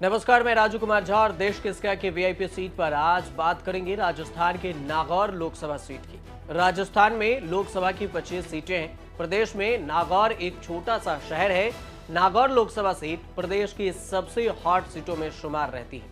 नमस्कार, मैं राजू कुमार झा और देश के इसका के वीआईपी सीट पर आज बात करेंगे राजस्थान के नागौर लोकसभा सीट की। राजस्थान में लोकसभा की 25 सीटें हैं। प्रदेश में नागौर एक छोटा सा शहर है। नागौर लोकसभा सीट प्रदेश की सबसे हॉट सीटों में शुमार रहती है।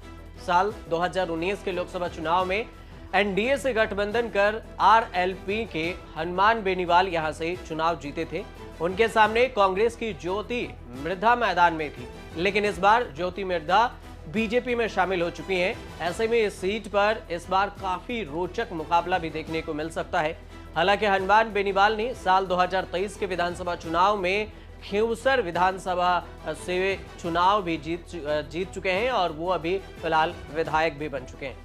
साल 2019 के लोकसभा चुनाव में एनडीए से गठबंधन कर आरएलपी के हनुमान बेनीवाल यहां से चुनाव जीते थे। उनके सामने कांग्रेस की ज्योति मिर्धा मैदान में थी, लेकिन इस बार ज्योति मिर्धा बीजेपी में शामिल हो चुकी हैं। ऐसे में इस सीट पर इस बार काफी रोचक मुकाबला भी देखने को मिल सकता है। हालांकि हनुमान बेनीवाल ने साल 2023 के विधानसभा चुनाव में खींवसर विधानसभा से चुनाव भी जीत चुके हैं और वो अभी फिलहाल विधायक भी बन चुके हैं।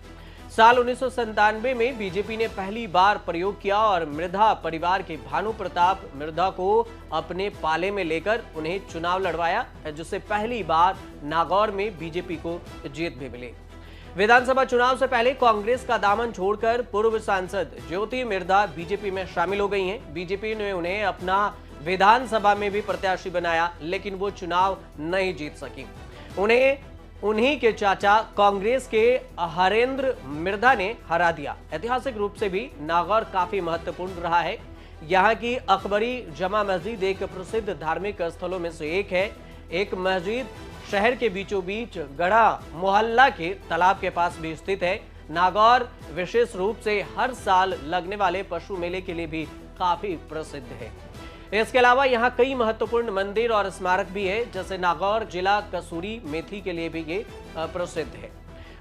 साल 1997 में बीजेपी ने पहली बार प्रयोग किया और मिर्धा परिवार के भानु प्रताप मिर्धा को अपने पाले में लेकर उन्हें चुनाव लड़वाया, जिससे पहली बार नागौर में बीजेपी को जीत भी मिली। विधानसभा चुनाव से पहले कांग्रेस का दामन छोड़कर पूर्व सांसद ज्योति मिर्धा बीजेपी में शामिल हो गई हैं। बीजेपी ने उन्हें अपना विधानसभा में भी प्रत्याशी बनाया, लेकिन वो चुनाव नहीं जीत सकी। उन्हीं के चाचा कांग्रेस के हरेंद्र मिर्धा ने हरा दिया। ऐतिहासिक रूप से भी नागौर काफी महत्वपूर्ण रहा है। यहाँ की अकबरी जमा मस्जिद एक प्रसिद्ध धार्मिक स्थलों में से एक है। एक मस्जिद शहर के बीचों बीच गढ़ा मोहल्ला के तालाब के पास भी स्थित है। नागौर विशेष रूप से हर साल लगने वाले पशु मेले के लिए भी काफी प्रसिद्ध है। इसके अलावा यहाँ कई महत्वपूर्ण मंदिर और स्मारक भी है, जैसे नागौर जिला कसूरी मेथी के लिए भी ये प्रसिद्ध है।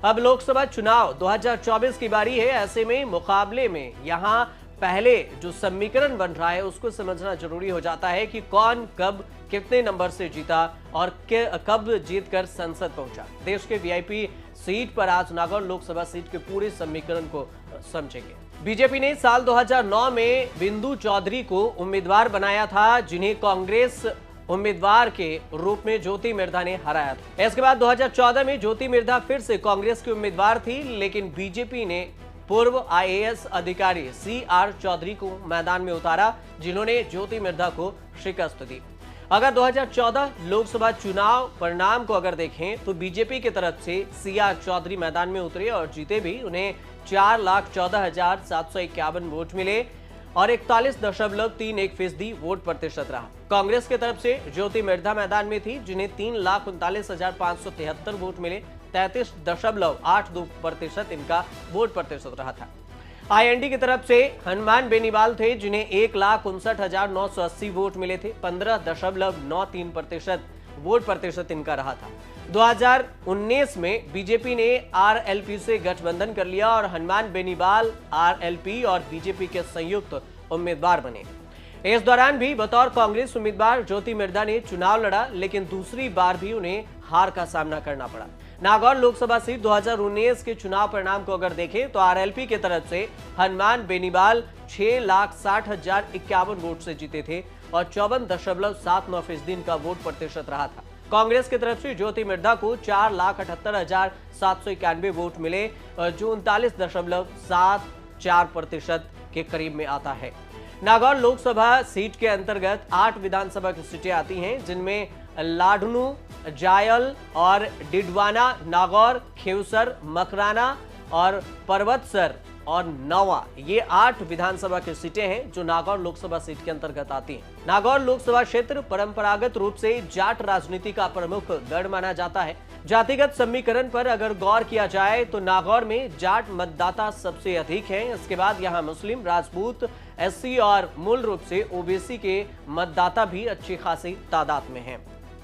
अब लोकसभा चुनाव 2024 की बारी है। ऐसे में मुकाबले में यहाँ पहले जो समीकरण बन रहा है उसको समझना जरूरी हो जाता है कि कौन कब कितने नंबर से जीता और कब जीतकर संसद पहुंचा। देश के वीआईपी सीट पर आज नागौर लोकसभा सीट के पूरे समीकरण को समझेंगे। बीजेपी ने साल 2009 में बिंदु चौधरी को उम्मीदवार बनाया था, जिन्हें कांग्रेस उम्मीदवार के रूप में ज्योति मिर्धा ने हराया था। इसके बाद 2014 में ज्योति मिर्धा फिर से कांग्रेस की उम्मीदवार थी, लेकिन बीजेपी ने पूर्व आईएएस अधिकारी सीआर चौधरी को मैदान में उतारा, जिन्होंने ज्योति मिर्धा को शिकस्त दी। अगर 2014 लोकसभा चुनाव परिणाम को अगर देखें तो बीजेपी की तरफ से सीआर चौधरी मैदान में उतरे और जीते भी। उन्हें 4,14,751 वोट मिले और 41.31% वोट प्रतिशत रहा। कांग्रेस की तरफ से ज्योति मिर्धा मैदान में थी, जिन्हें 3,39,573 वोट मिले। 33.82% इनका वोट प्रतिशत रहा था। आईएनडी की तरफ से हनुमान बेनीवाल थे, जिन्हें 1,59,980 वोट मिले थे। 15.93% वोट प्रतिशत इनका रहा था। 2019 में बीजेपी ने आरएलपी से गठबंधन कर लिया और हनुमान बेनीवाल आरएलपी और बीजेपी के संयुक्त उम्मीदवार बने। इस दौरान भी बतौर कांग्रेस उम्मीदवार ज्योति मिर्धा ने चुनाव लड़ा, लेकिन दूसरी बार भी उन्हें हार का सामना करना पड़ा। नागौर लोकसभा सीट 2019 के चुनाव परिणाम को अगर देखें तो आरएलपी की तरफ से हनुमान बेनीवाल 6,60,051 वोट से जीते थे और 54.79% इनका वोट प्रतिशत रहा था। कांग्रेस की तरफ से ज्योति मिर्धा को 4,78,791 वोट मिले, जो 39.74% के करीब में आता है। नागौर लोकसभा सीट के अंतर्गत 8 विधानसभा की सीटें आती हैं, जिनमें लाडनू, जायल और डिडवाना, नागौर, खींवसर, मकराना और पर्वतसर और नवा, ये 8 विधानसभा की सीटें हैं जो नागौर लोकसभा सीट के अंतर्गत आती हैं। नागौर लोकसभा क्षेत्र परंपरागत रूप से जाट राजनीति का प्रमुख गढ़ माना जाता है। जातिगत समीकरण पर अगर गौर किया जाए तो नागौर में जाट मतदाता सबसे अधिक हैं। इसके बाद यहाँ मुस्लिम, राजपूत, एससी और मूल रूप से ओबीसी के मतदाता भी अच्छी खासी तादाद में हैं।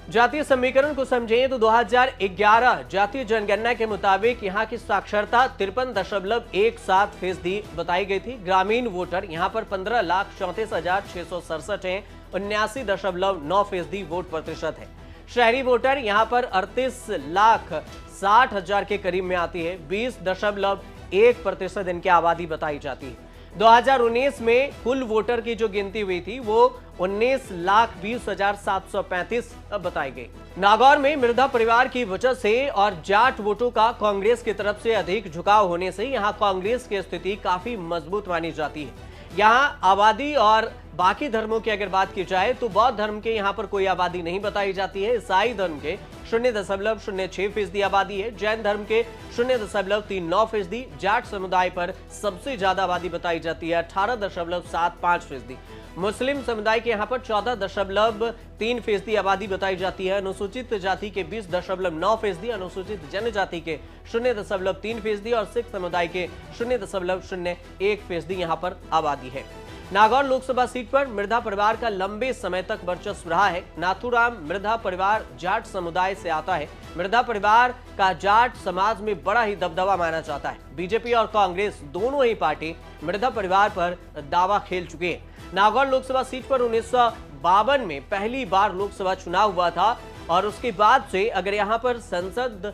जातीय समीकरण को समझें तो 2011 जातीय जनगणना के मुताबिक यहाँ की साक्षरता 53.17% बताई गई थी। ग्रामीण वोटर यहाँ पर 15,34,667 हैं, 79.9% वोट प्रतिशत है। शहरी वोटर यहाँ पर 38,60,000 के करीब में आती है, 20.1% इनकी आबादी बताई जाती है। 2019 में कुल वोटर की जो गिनती हुई थी वो 19,20,735 बताई गई। नागौर में मिर्धा परिवार की वजह से और जाट वोटों का कांग्रेस की तरफ से अधिक झुकाव होने से यहाँ कांग्रेस की स्थिति काफी मजबूत मानी जाती है। यहाँ आबादी और बाकी धर्मों की अगर बात की जाए तो बौद्ध धर्म के यहाँ पर कोई आबादी नहीं बताई जाती है। ईसाई धर्म के 0.06% आबादी है। जैन धर्म के 0.39%। जाट समुदाय पर सबसे ज्यादा आबादी बताई जाती है, 18.75%। मुस्लिम समुदाय के यहाँ पर 14.3% आबादी बताई जाती है। अनुसूचित जाति के 20.9%, अनुसूचित जनजाति के 0.3% और सिख समुदाय के 0.01% यहाँ पर आबादी है। नागौर लोकसभा सीट पर मृधा परिवार का लंबे समय तक वर्चस्व रहा है। नाथूराम मृधा परिवार जाट समुदाय से आता है। मृधा परिवार का जाट समाज में बड़ा ही दबदबा माना जाता है। बीजेपी और कांग्रेस दोनों ही पार्टी मृधा परिवार पर दावा खेल चुके हैं। नागौर लोकसभा सीट पर 1952 में पहली बार लोकसभा चुनाव हुआ था और उसके बाद से अगर यहाँ पर संसद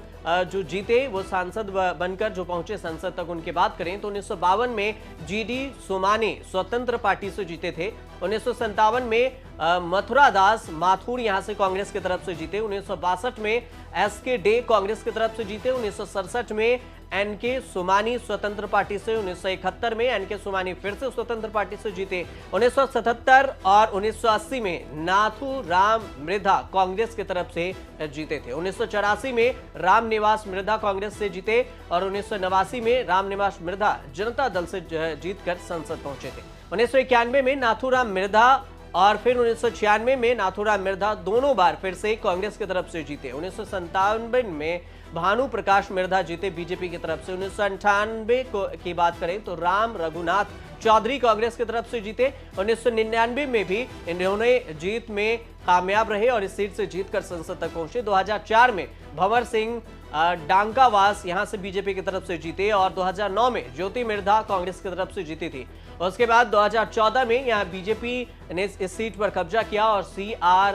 जो जीते वो सांसद बनकर जो पहुंचे संसद तक, उनकी बात करें तो 1952 में जीडी सोमानी स्वतंत्र पार्टी से जीते थे। 1957 में मथुरा दास माथुर यहां से कांग्रेस की तरफ से जीते। 1962 में एसके डे कांग्रेस की तरफ से जीते। 1967 में एनके सोमानी स्वतंत्र पार्टी से। 1971 में एनके सोमानी फिर से स्वतंत्र पार्टी से जीते। 1977 और 1980 में नाथूराम मृधा कांग्रेस की तरफ से जीते थे। 1984 में राम निवास मृधा कांग्रेस से जीते और 1989 में राम निवास मृधा जनता दल से जीतकर संसद पहुंचे थे। 1991 में नाथूराम मृधा और फिर 1996 में नाथूराम मृधा दोनों बार फिर से कांग्रेस की तरफ से जीते। 1997 में भानु प्रकाश मृधा जीते बीजेपी की तरफ से। 1998 की बात करें तो राम रघुनाथ चौधरी कांग्रेस की तरफ से जीते। 1999 में भी इन्होंने जीत में कामयाब रहे और इस सीट से जीतकर संसद तक पहुंचे। 2004 में भंवर सिंह डांकावास यहां से बीजेपी की तरफ से जीते और 2009 में ज्योति मृधा कांग्रेस की तरफ से जीती थी। उसके बाद 2014 में यहां बीजेपी ने इस सीट पर कब्जा किया और CR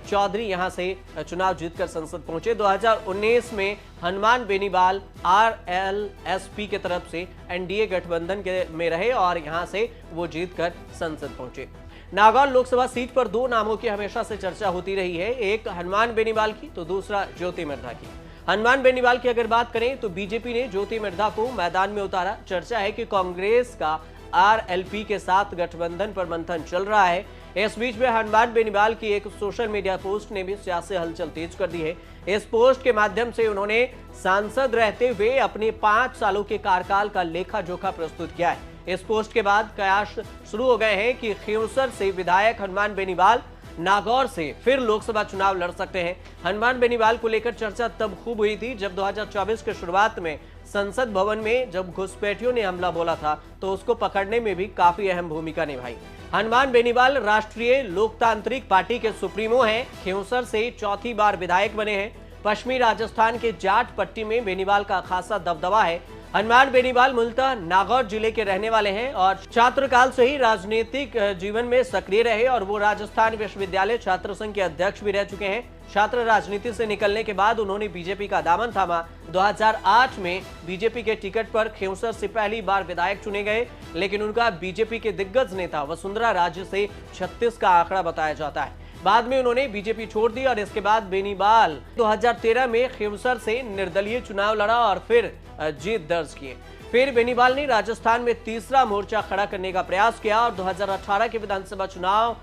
चौधरी यहां से चुनाव जीतकर संसद पहुंचे। 2019 में हनुमान बेनीवाल RLSP की तरफ से NDA गठबंधन में रहे और यहां से वो जीतकर संसद पहुंचे। नागौर लोकसभा सीट पर दो नामों की हमेशा से चर्चा होती रही है, एक हनुमान बेनीवाल की तो दूसरा ज्योति मृधा की। हनुमान बेनीवाल की अगर बात करें तो बीजेपी ने ज्योति मृधा को मैदान में उतारा। चर्चा है कि कांग्रेस का RLP के साथ गठबंधन पर मंथन चल रहा है। इस बीच में हनुमान बेनीवाल की एक सोशल मीडिया पोस्ट ने भी सियासी हलचल तेज कर दी है। इस पोस्ट के माध्यम से उन्होंने सांसद रहते हुए अपने 5 सालों के कार्यकाल का लेखा जोखा प्रस्तुत किया है। इस पोस्ट के बाद कयास शुरू हो गए हैं कि खींवसर से विधायक हनुमान बेनीवाल नागौर से फिर लोकसभा चुनाव लड़ सकते हैं। हनुमान बेनीवाल को लेकर चर्चा तब खूब हुई थी जब 2024 के शुरुआत में संसद भवन में जब घुसपैठियों ने हमला बोला था तो उसको पकड़ने में भी काफी अहम भूमिका निभाई। हनुमान बेनीवाल राष्ट्रीय लोकतांत्रिक पार्टी के सुप्रीमो हैं। खींवसर से चौथी बार विधायक बने हैं। पश्चिमी राजस्थान के जाट पट्टी में बेनीवाल का खासा दबदबा है। हनुमान बेनीवाल मूलतः नागौर जिले के रहने वाले हैं और छात्रकाल से ही राजनीतिक जीवन में सक्रिय रहे और वो राजस्थान विश्वविद्यालय छात्र संघ के अध्यक्ष भी रह चुके हैं। छात्र राजनीति से निकलने के बाद उन्होंने बीजेपी का दामन थामा। 2008 में बीजेपी के टिकट पर खींवसर से पहली बार विधायक चुने गए, लेकिन उनका बीजेपी के दिग्गज नेता वसुंधरा राजे से 36 का आंकड़ा बताया जाता है। बाद में उन्होंने बीजेपी छोड़ दी और इसके बाद बेनीवाल 2013 में खींवसर से निर्दलीय चुनाव लड़ा और फिर जीत दर्ज किए। फिर बेनीवाल ने राजस्थान में तीसरा मोर्चा खड़ा करने का प्रयास किया और 2018 के विधानसभा चुनाव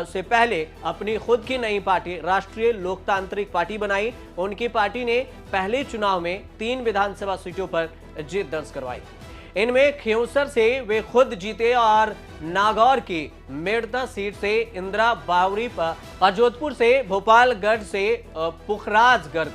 से पहले अपनी खुद की नई पार्टी राष्ट्रीय लोकतांत्रिक पार्टी बनाई। उनकी पार्टी ने पहले चुनाव में 3 विधानसभा सीटों पर जीत दर्ज करवाई। इनमें खींवसर से वे खुद जीते और नागौर की मेड़ता सीट से इंदिरा बावरी और जोधपुर से भोपालगढ़ से पुखराजगढ़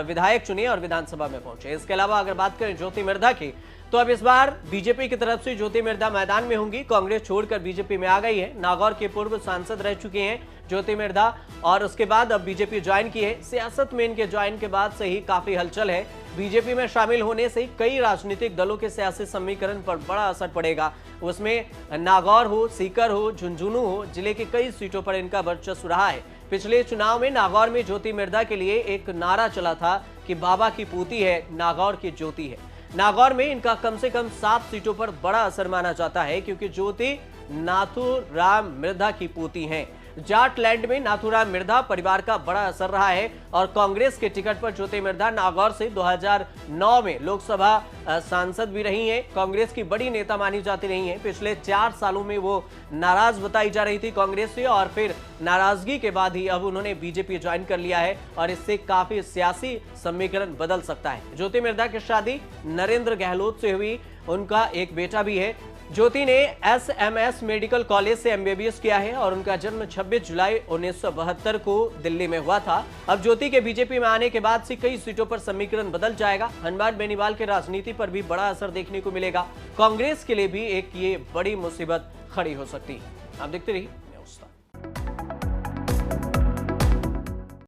विधायक चुने और विधानसभा में पहुंचे। इसके अलावा अगर बात करें ज्योति मृधा की तो अब इस बार बीजेपी की तरफ से ज्योति मृधा मैदान में होंगी। कांग्रेस छोड़कर बीजेपी में आ गई है। नागौर के पूर्व सांसद रह चुके हैं ज्योति मृधा और उसके बाद अब बीजेपी ज्वाइन की है। सियासत में इनके ज्वाइन के बाद से ही काफी हलचल है। बीजेपी में शामिल होने से कई राजनीतिक दलों के सियासी समीकरण पर बड़ा असर पड़ेगा। उसमें नागौर हो, सीकर हो, झुंझुनू हो, जिले की कई सीटों पर इनका वर्चस्व रहा है। पिछले चुनाव में नागौर में ज्योति मृधा के लिए एक नारा चला था कि बाबा की पूती है, नागौर की ज्योति है। नागौर में इनका कम से कम 7 सीटों पर बड़ा असर माना जाता है क्योंकि ज्योति नाथूराम मृधा की पूती हैं। जाटलैंड में नाथूराम मिर्धा परिवार का बड़ा असर रहा है और कांग्रेस के टिकट पर ज्योति मिर्धा नागौर से 2009 में लोकसभा सांसद भी रही हैं। कांग्रेस की बड़ी नेता मानी जाती रही हैं। पिछले 4 सालों में वो नाराज बताई जा रही थी कांग्रेस से और फिर नाराजगी के बाद ही अब उन्होंने बीजेपी ज्वाइन कर लिया है और इससे काफी सियासी समीकरण बदल सकता है। ज्योति मिर्धा की शादी नरेंद्र गहलोत से हुई, उनका एक बेटा भी है। ज्योति ने एसएमएस मेडिकल कॉलेज से एमबीबीएस किया है और उनका जन्म 26 जुलाई 1972 को दिल्ली में हुआ था। अब ज्योति के बीजेपी में आने के बाद से कई सीटों पर समीकरण बदल जाएगा। हनुमान बेनीवाल के राजनीति पर भी बड़ा असर देखने को मिलेगा। कांग्रेस के लिए भी एक ये बड़ी मुसीबत खड़ी हो सकती है। आप देखते रहिए।